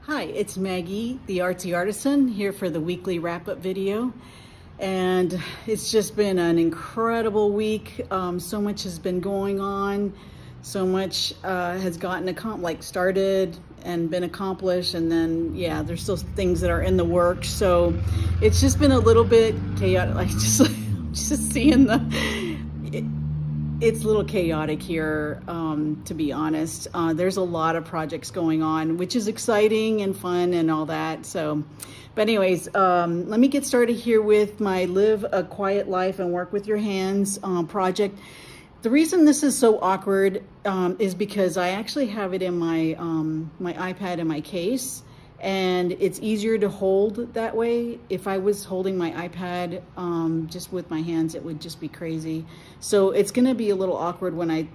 Hi, it's Maggie, the Artsy Artisan, here for the weekly wrap-up video. And it's just been an incredible week. So much has been going on. So much has gotten started and been accomplished. And then, yeah, there's still things that are in the works. So it's just been a little bit chaotic. Just seeing it's a little chaotic here, to be honest. There's a lot of projects going on, which is exciting and fun and all that. So, but anyways, let me get started here with my Live a Quiet Life and Work with Your Hands project. The reason this is so awkward is because I actually have it in my my iPad in my case, and it's easier to hold that way. If I was holding my iPad just with my hands, it would just be crazy. So it's gonna be a little awkward when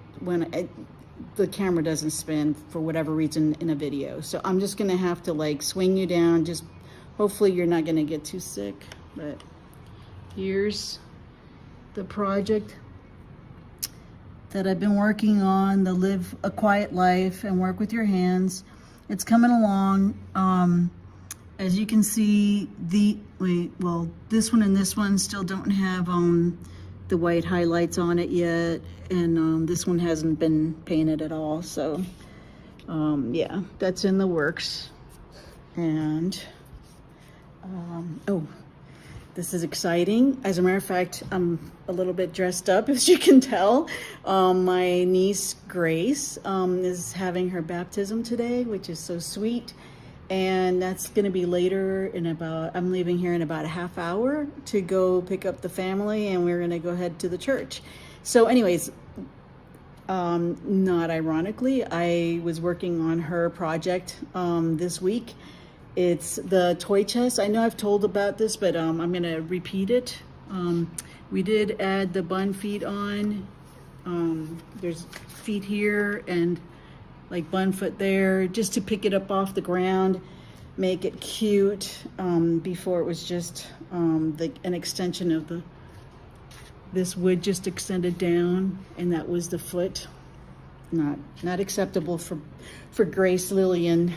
the camera doesn't spin for whatever reason in a video. So I'm just gonna have to like swing you down. Just hopefully you're not gonna get too sick. But here's the project that I've been working on, the Live a Quiet Life and Work with Your Hands. It's coming along. As you can see, this one and this one still don't have the white highlights on it yet, and this one hasn't been painted at all. So yeah, that's in the works. And oh, this is exciting. As a matter of fact, I'm a little bit dressed up, as you can tell. My niece, Grace, is having her baptism today, which is so sweet. And that's gonna be later I'm leaving here in about a half hour to go pick up the family, and we're gonna go head to the church. So anyways, not ironically, I was working on her project this week. It's the toy chest. I know I've told about this, but I'm gonna repeat it. We did add the bun feet on. There's feet here and like bun foot there, just to pick it up off the ground, make it cute. Before it was just an extension of this wood just extended down, and that was the foot. Not acceptable for Grace Lillian.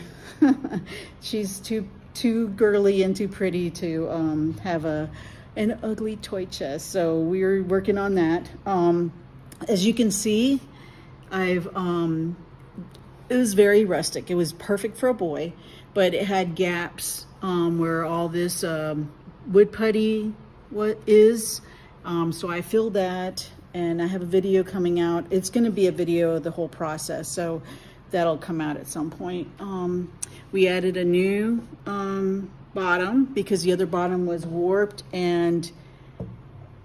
She's too girly and too pretty to have an ugly toy chest. So we're working on that. As you can see, it was very rustic. It was perfect for a boy, but it had gaps where all this wood putty is. So I filled that, and I have a video coming out. It's going to be a video of the whole process, so that'll come out at some point. We added a new bottom because the other bottom was warped and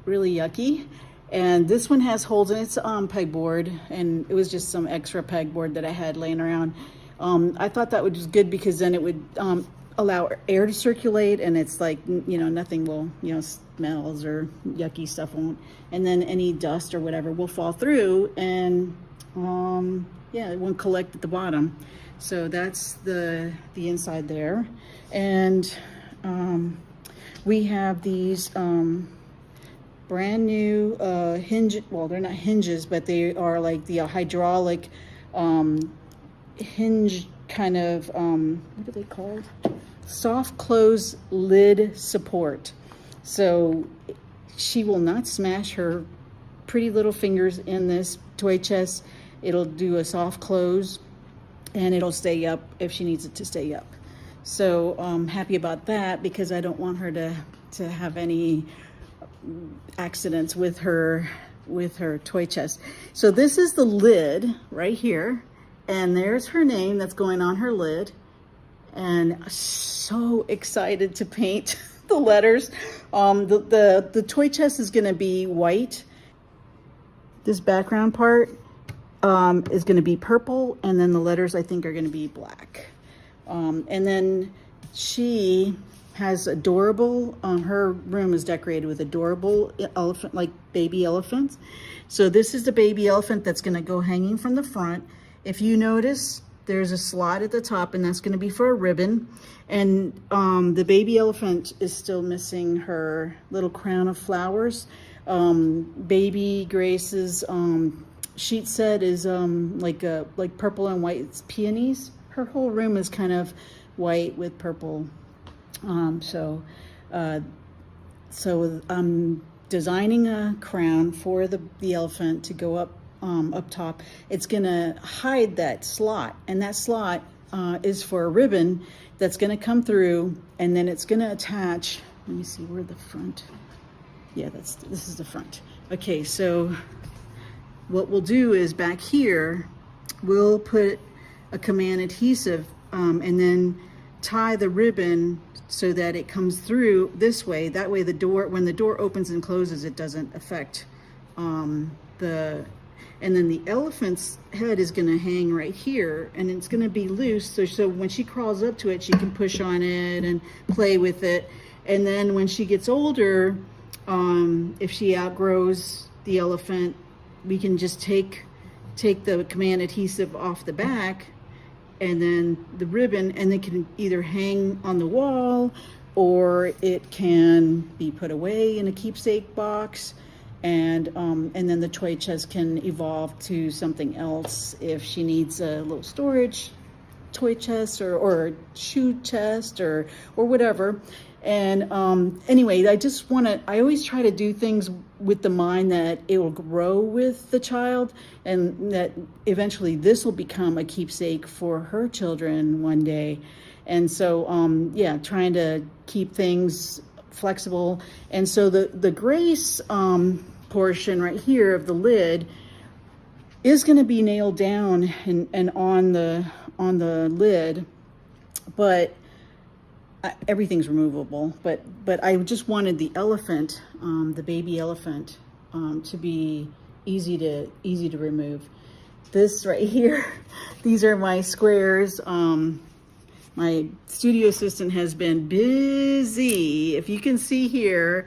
really yucky. And this one has holes in its pegboard, and it was just some extra pegboard that I had laying around. I thought that was good because then it would allow air to circulate, and it's like, nothing will, smells or yucky stuff won't. And then any dust or whatever will fall through, and yeah, it won't collect at the bottom. So that's the inside there. And we have these brand new hinge, well, they're not hinges, but they are like the hydraulic hinge kind of, what are they called? Soft close lid support. So she will not smash her pretty little fingers in this toy chest. It'll do a soft close, and it'll stay up if she needs it to stay up. So I'm happy about that because I don't want her to have any accidents with her toy chest. So this is the lid right here, and there's her name that's going on her lid, and so excited to paint the letters. The toy chest is going to be white. This background part is going to be purple, and then the letters I think are going to be black. And then she has adorable, her room is decorated with adorable elephant, like baby elephants. So this is the baby elephant that's gonna go hanging from the front. If you notice, there's a slot at the top, and that's gonna be for a ribbon. And the baby elephant is still missing her little crown of flowers. Baby Grace's sheet set is like purple and white peonies. Her whole room is kind of white with purple. So I'm designing a crown for the elephant to go up top. It's gonna hide that slot, and that slot is for a ribbon that's gonna come through, and then it's gonna attach. Let me see where the front. Yeah, this is the front. Okay, so what we'll do is back here, we'll put a command adhesive and then tie the ribbon so that it comes through this way. That way when the door opens and closes, it doesn't affect and then the elephant's head is gonna hang right here, and it's gonna be loose, so when she crawls up to it, she can push on it and play with it. And then when she gets older, if she outgrows the elephant, we can just take the command adhesive off the back, and then the ribbon, and it can either hang on the wall, or it can be put away in a keepsake box, and then the toy chest can evolve to something else if she needs a little storage toy chest or a shoe chest or whatever. And anyway, I always try to do things with the mind that it will grow with the child, and that eventually this will become a keepsake for her children one day. And so, yeah, trying to keep things flexible. And so the grace portion right here of the lid is going to be nailed down and on the lid, but everything's removable. But I just wanted the elephant, the baby elephant, to be easy to remove. This right here, these are my squares. My studio assistant has been busy. If you can see here,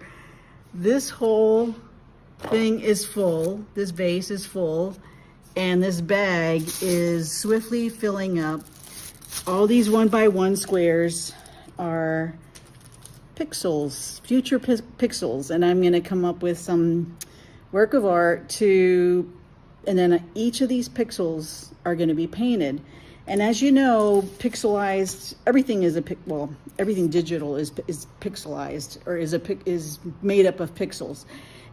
this whole thing is full. This vase is full, and this bag is swiftly filling up. All these 1x1 squares are pixels, future pixels, and I'm gonna come up with some work of art and then each of these pixels are gonna be painted. And as you know, pixelized, everything everything digital is pixelized, or is made up of pixels.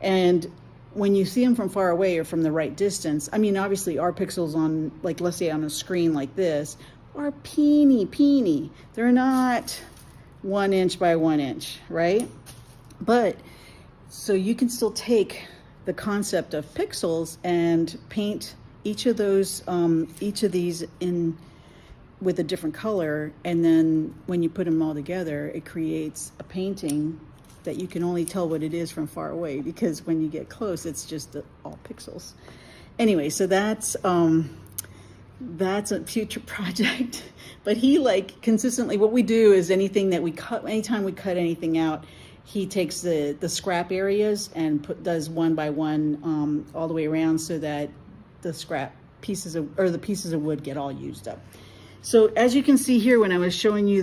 And when you see them from far away or from the right distance, I mean, obviously our pixels on, like, let's say on a screen like this, are peeny. They're not 1 inch by 1 inch, right? But so you can still take the concept of pixels and paint each of these in with a different color, and then when you put them all together, it creates a painting that you can only tell what it is from far away, because when you get close, it's just all pixels. Anyway, so that's a future project. But he, like, consistently, what we do is anything that we cut, anytime we cut anything out, he takes the scrap areas and does 1x1 all the way around, so that the scrap pieces the pieces of wood get all used up. So as you can see here, when I was showing you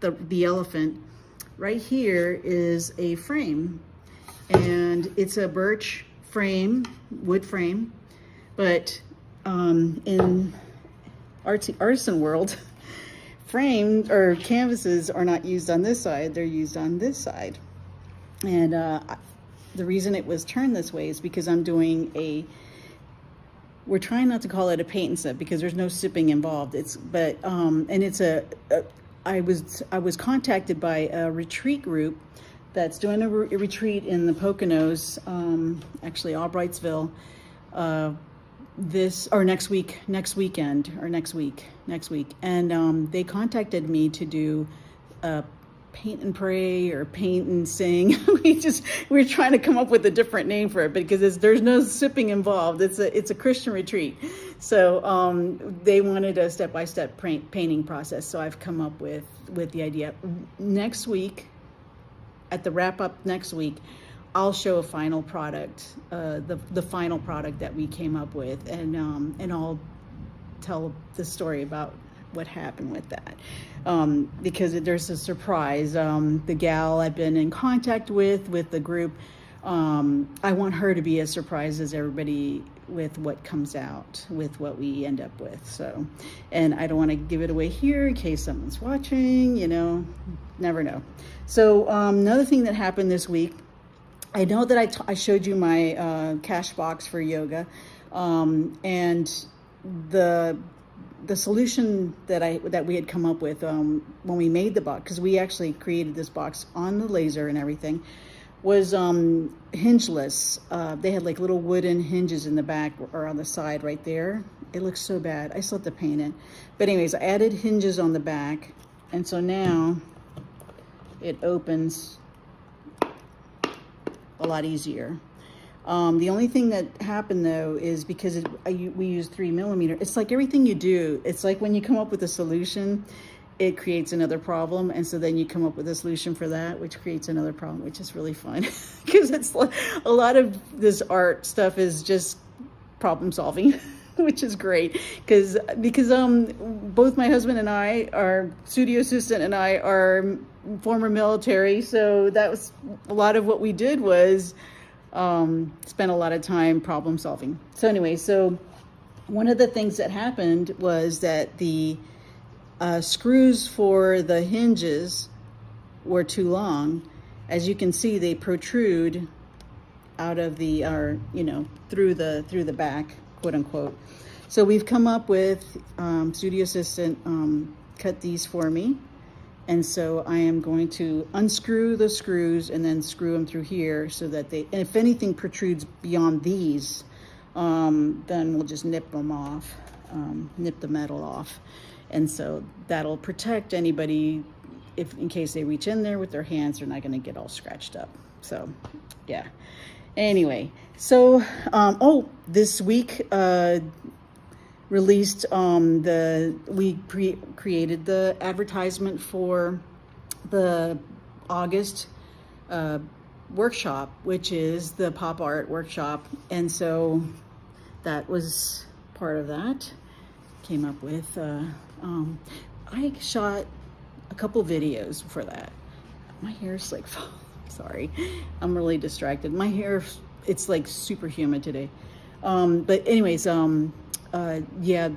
the elephant, right here is a frame, and it's a birch frame, wood frame, but in Artsy Artisan world, frames or canvases are not used on this side, they're used on this side. And the reason it was turned this way is because I'm doing we're trying not to call it a paint and sip, because there's no sipping involved. I was contacted by a retreat group that's doing a retreat in the Poconos, actually Albrightsville, next week. And they contacted me to do a paint and pray or paint and sing. We're trying to come up with a different name for it, because there's no sipping involved. It's a Christian retreat. So they wanted a step-by-step painting process. So I've come up with the idea. Next week, at the wrap up next week, I'll show a final product, the final product that we came up with, and I'll tell the story about what happened with that, because there's a surprise. The gal I've been in contact with the group, I want her to be as surprised as everybody with what comes out, with what we end up with. So, and I don't want to give it away here in case someone's watching, you know, never know. So another thing that happened this week, I know that I showed you my cash box for yoga, and the solution that we had come up with when we made the box, because we actually created this box on the laser and everything, was hingeless. They had like little wooden hinges in the back or on the side right there. It looks so bad. I still have to paint it. But anyways, I added hinges on the back, and so now it opens a lot easier. The only thing that happened though is because we use 3mm, it's like everything you do, it's like when you come up with a solution, it creates another problem, and so then you come up with a solution for that, which creates another problem, which is really fun. Because it's like a lot of this art stuff is just problem solving, which is great. Because both my husband and I, our studio assistant and I, are former military, so that was a lot of what we did was spent a lot of time problem solving. So anyway, so one of the things that happened was that the screws for the hinges were too long. As you can see, they protrude out of the, you know, through the back, quote unquote. So we've come up with, studio assistant cut these for me. And so I am going to unscrew the screws and then screw them through here so that and if anything protrudes beyond these, then we'll just nip them off, nip the metal off. And so that'll protect anybody in case they reach in there with their hands, they're not going to get all scratched up. So yeah. Anyway, so this week released we created the advertisement for the August workshop, which is the pop art workshop, and so that was part of that. Came up with I shot a couple videos for that. My hair's like, sorry, I'm really distracted. My hair, it's like super humid today. But anyways, yeah,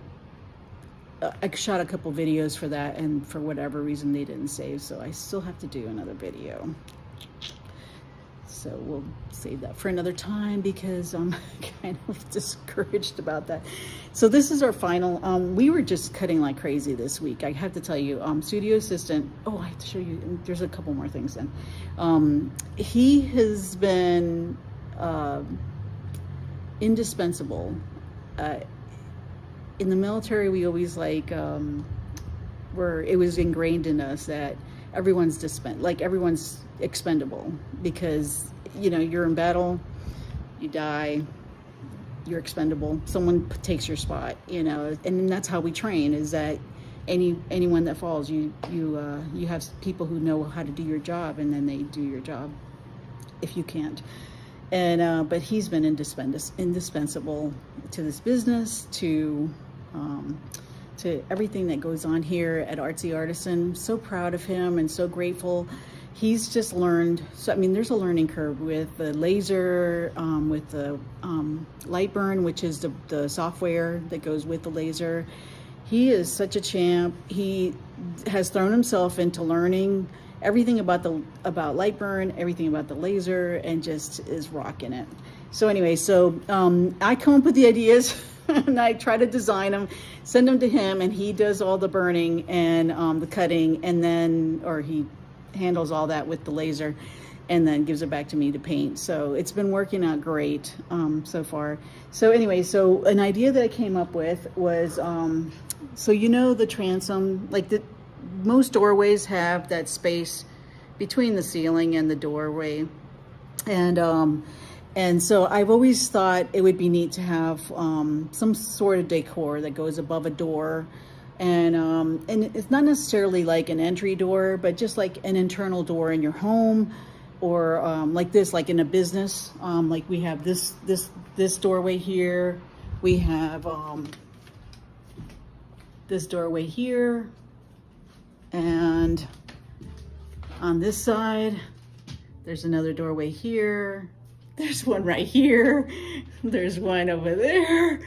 I shot a couple videos for that, and for whatever reason they didn't save, so I still have to do another video. So we'll save that for another time because I'm kind of discouraged about that. So this is our final, we were just cutting like crazy this week. I have to tell you, studio assistant, I have to show you, and there's a couple more things then. He has been indispensable. In the military, we always like, it was ingrained in us that everyone's expendable, because you know, you're in battle, you die, you're expendable, someone takes your spot, you know. And that's how we train, is that anyone that falls, you have people who know how to do your job, and then they do your job if you can't. And but he's been indispensable to this business, to everything that goes on here at Artsy Artisan. So proud of him and so grateful. He's just learned, so I mean, there's a learning curve with the laser, with the light burn, which is the software that goes with the laser. He is such a champ. He has thrown himself into learning everything about light burn, everything about the laser, and just is rocking it. So anyway, so I come up with the ideas and I try to design them, send them to him, and he does all the burning and the cutting, and then, or he handles all that with the laser, and then gives it back to me to paint. So it's been working out great so far. So anyway, so an idea that I came up with was, so you know the transom, like most doorways have that space between the ceiling and the doorway, and so I've always thought it would be neat to have some sort of decor that goes above a door. And it's not necessarily like an entry door, but just like an internal door in your home, or like this, like in a business. Like we have this doorway here. We have this doorway here, and on this side, there's another doorway here, There's one right here. There's one over there.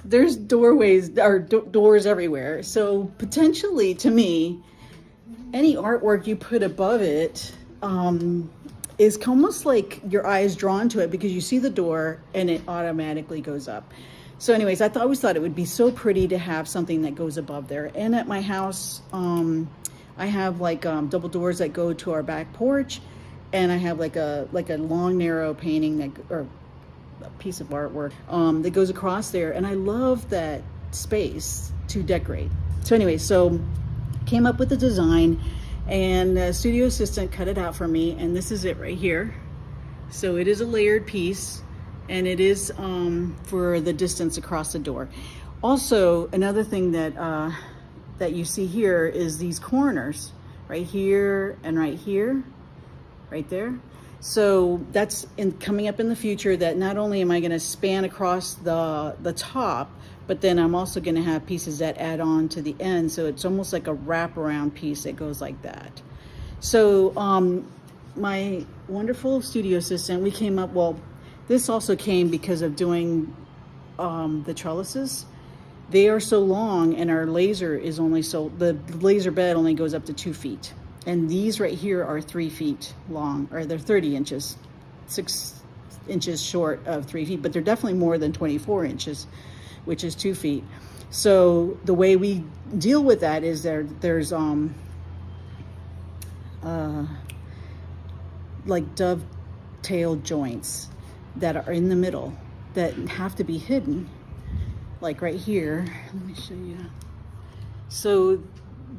There's doorways or doors everywhere. So potentially, to me, any artwork you put above it is almost like your eye is drawn to it because you see the door and it automatically goes up. So anyways, always thought it would be so pretty to have something that goes above there. And at my house, I have like double doors that go to our back porch, and I have like a long narrow painting or a piece of artwork that goes across there, and I love that space to decorate. So anyway, so came up with the design, and the studio assistant cut it out for me, and this is it right here. So it is a layered piece, and it is for the distance across the door. Also, another thing that that you see here is these corners right here and right here, right there. So that's coming up in the future, that not only am I going to span across the top, but then I'm also going to have pieces that add on to the end. So it's almost like a wraparound piece that goes like that. So my wonderful studio assistant, we came up, well, this also came because of doing the trellises. They are so long, and our laser is only the laser bed only goes up to 2 feet. And these right here are 3 feet long, or they're 30 inches, 6 inches short of 3 feet, but they're definitely more than 24 inches, which is 2 feet. So the way we deal with that is there's like dovetail joints that are in the middle that have to be hidden, like right here. Let me show you. So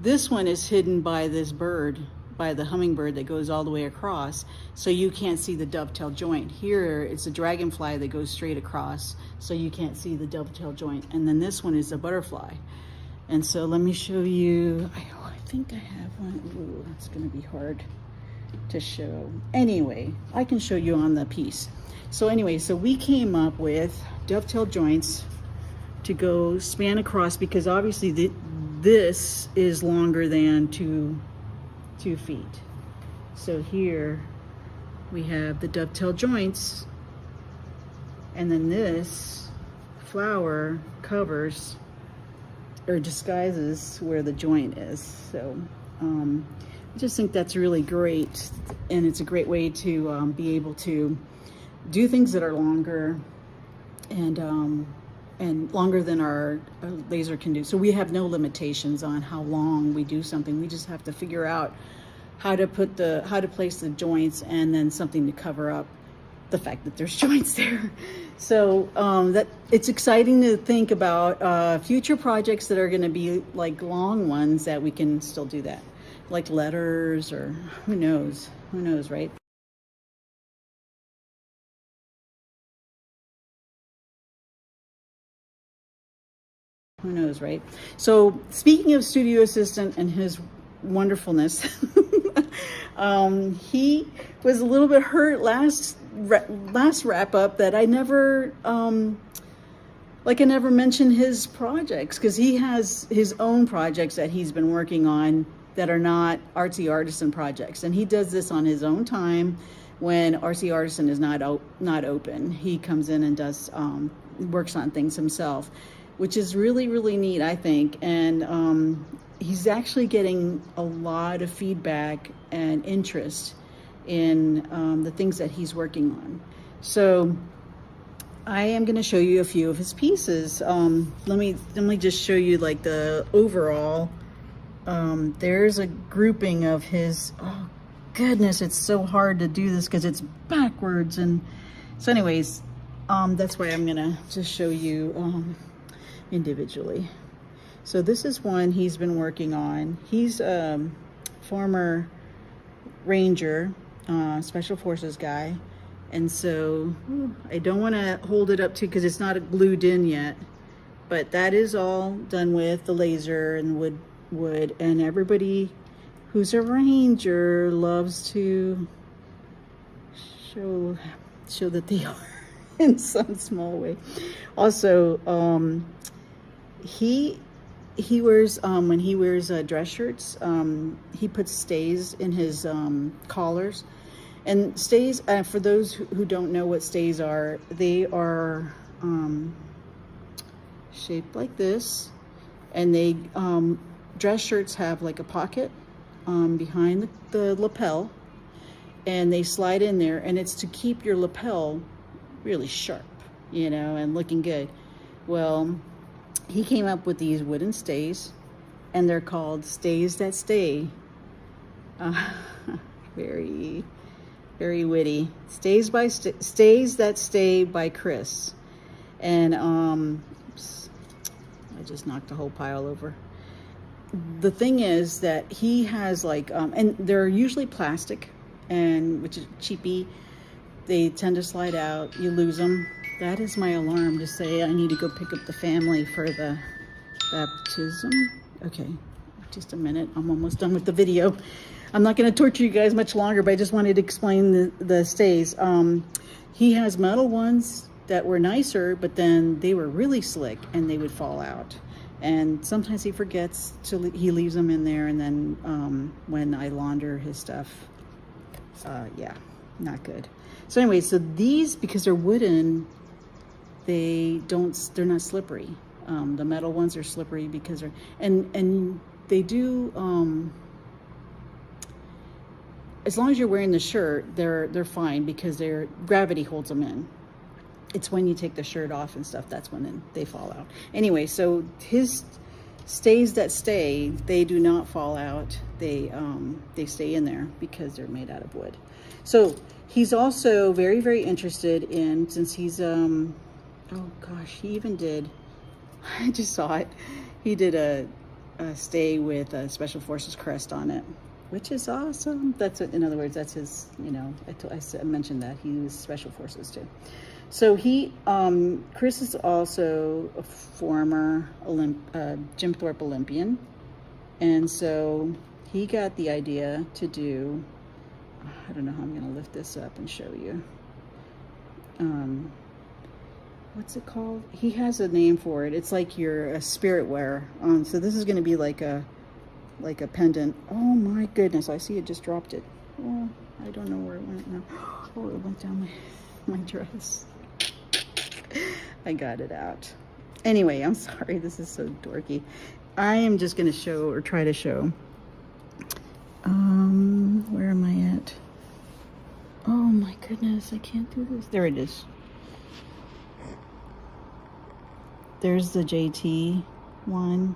this one is hidden by this bird, by the hummingbird that goes all the way across, so you can't see the dovetail joint. Here it's a dragonfly that goes straight across, so you can't see the dovetail joint. And then this one is a butterfly. And so let me show you. I think I have one. Ooh, that's gonna be hard to show. Anyway, I can show you on the piece. So anyway, so we came up with dovetail joints to go span across, because obviously this is longer than 2 feet. So here we have the dovetail joints, and then this flower covers or disguises where the joint is. So I just think that's really great, and it's a great way to be able to do things that are longer and longer than our laser can do. So we have no limitations on how long we do something. We just have to figure out how to place the joints, and then something to cover up the fact that there's joints there. So that it's exciting to think about future projects that are going to be like long ones that we can still do that, like letters, or who knows, right? Who knows, right? So speaking of studio assistant and his wonderfulness, he was a little bit hurt last wrap up that I never I never mentioned his projects, because he has his own projects that he's been working on that are not Artsy Artisan projects, and he does this on his own time when Artsy Artisan is not open. He comes in and does works on things himself, which is really, really neat, I think. And he's actually getting a lot of feedback and interest in the things that he's working on. So I am going to show you a few of his pieces. Let me just show you like the overall. There's a grouping of his. Oh goodness, it's so hard to do this because it's backwards. And so anyways, that's why I'm going to just show you individually. So this is one he's been working on. He's a former Ranger, Special Forces guy, and so I don't want to hold it up to, because it's not glued in yet, but that is all done with the laser and wood, and everybody who's a Ranger loves to show that they are in some small way. Also, he wears when he wears dress shirts, he puts stays in his collars, And stays, for those who don't know what stays are, they are shaped like this, and they dress shirts have like a pocket behind the lapel, and they slide in there, and it's to keep your lapel really sharp, you know, and looking good. Well, he came up with these wooden stays, and they're called Stays That Stay. Very, very witty. Stays That Stay by Chris. And oops, I just knocked the whole pile over. The thing is that he has like, and they're usually plastic, and which is cheapy. They tend to slide out. You lose them. That is my alarm to say I need to go pick up the family for the baptism. Okay, just a minute. I'm almost done with the video. I'm not going to torture you guys much longer, but I just wanted to explain the stays. He has metal ones that were nicer, but then they were really slick and they would fall out. And sometimes he forgets he leaves them in there, and then when I launder his stuff, yeah, not good. So anyway, so these, because they're wooden, they're not slippery. The metal ones are slippery because they're, and they do, as long as you're wearing the shirt, they're fine, because gravity holds them in. It's when you take the shirt off and stuff, that's when they fall out. Anyway, so his Stays That Stay, they do not fall out. They stay in there because they're made out of wood. So he's also very, very interested in, since he's, oh gosh, he even did, I just saw it. He did a stay with a Special Forces crest on it, which is awesome. That's what, in other words, that's his, you know, I mentioned that he was Special Forces too. So Chris is also a former Jim Thorpe Olympian. And so he got the idea to do, I don't know how I'm gonna lift this up and show you. What's it called? He has a name for it. It's like a spirit wear. So this is gonna be like a pendant. Oh my goodness, I see it just dropped it. Oh, I don't know where it went now. Oh, it went down my dress. I got it out. Anyway, I'm sorry, this is so dorky. I am just gonna show, or try to show. Where am I at? Oh my goodness, I can't do this. There it is. There's the JT one,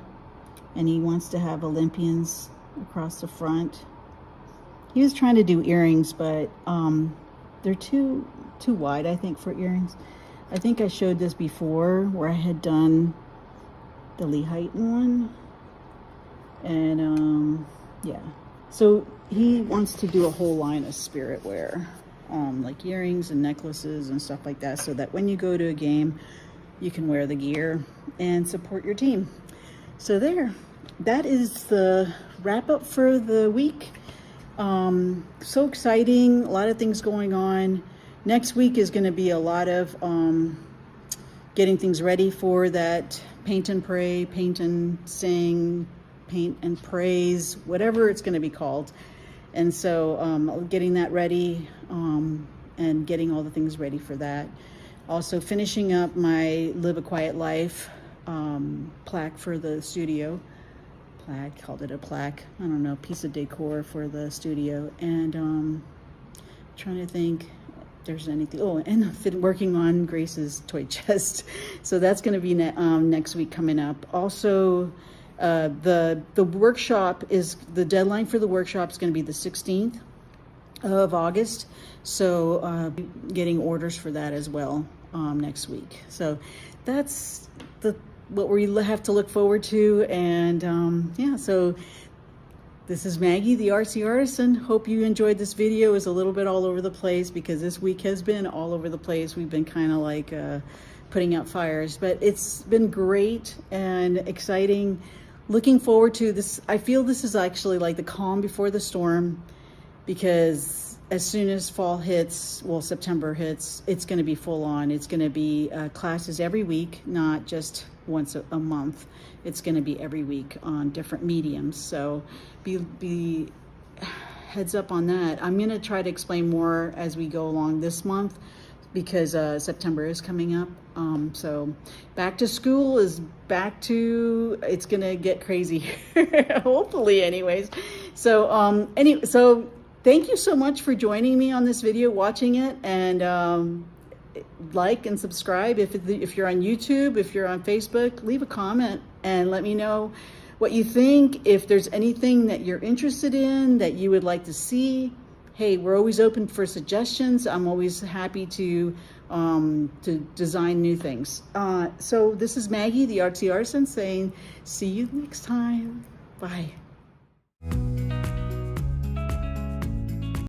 and he wants to have Olympians across the front. He was trying to do earrings, but they're too wide, I think, for earrings. I think I showed this before, where I had done the Lehighton one, and yeah. So he wants to do a whole line of spirit wear, like earrings and necklaces and stuff like that, so that when you go to a game, you can wear the gear and support your team. So that is the wrap up for the week. So exciting, a lot of things going on. Next week is going to be a lot of getting things ready for that paint and pray, paint and sing, paint and praise, whatever it's going to be called. And so getting that ready and getting all the things ready for that. Also finishing up my Live a Quiet Life plaque for the studio. Called it a plaque. I don't know, piece of decor for the studio. And trying to think if there's anything. Oh, and I've been working on Grace's toy chest. So that's going to be next week coming up. Also, the workshop the deadline for the workshop is going to be the 16th of August. So getting orders for that as well next week. So that's what we have to look forward to. And yeah, so this is Maggie, the Artsy Artisan. Hope you enjoyed this video. It's a little bit all over the place because this week has been all over the place. We've been kind of like putting out fires, but it's been great and exciting. Looking forward to this. I feel this is actually like the calm before the storm, because as soon as fall hits, well, September hits, it's going to be full on. It's going to be classes every week, not just once a month. It's going to be every week on different mediums. So be heads up on that. I'm going to try to explain more as we go along this month, because September is coming up. So back to school is back to, it's going to get crazy hopefully anyways. So so thank you so much for joining me on this video, watching it, and like and subscribe. If you're on YouTube, if you're on Facebook, leave a comment and let me know what you think. If there's anything that you're interested in that you would like to see, hey, we're always open for suggestions. I'm always happy to design new things. So this is Maggie, the Artsy Artisan, saying see you next time. Bye.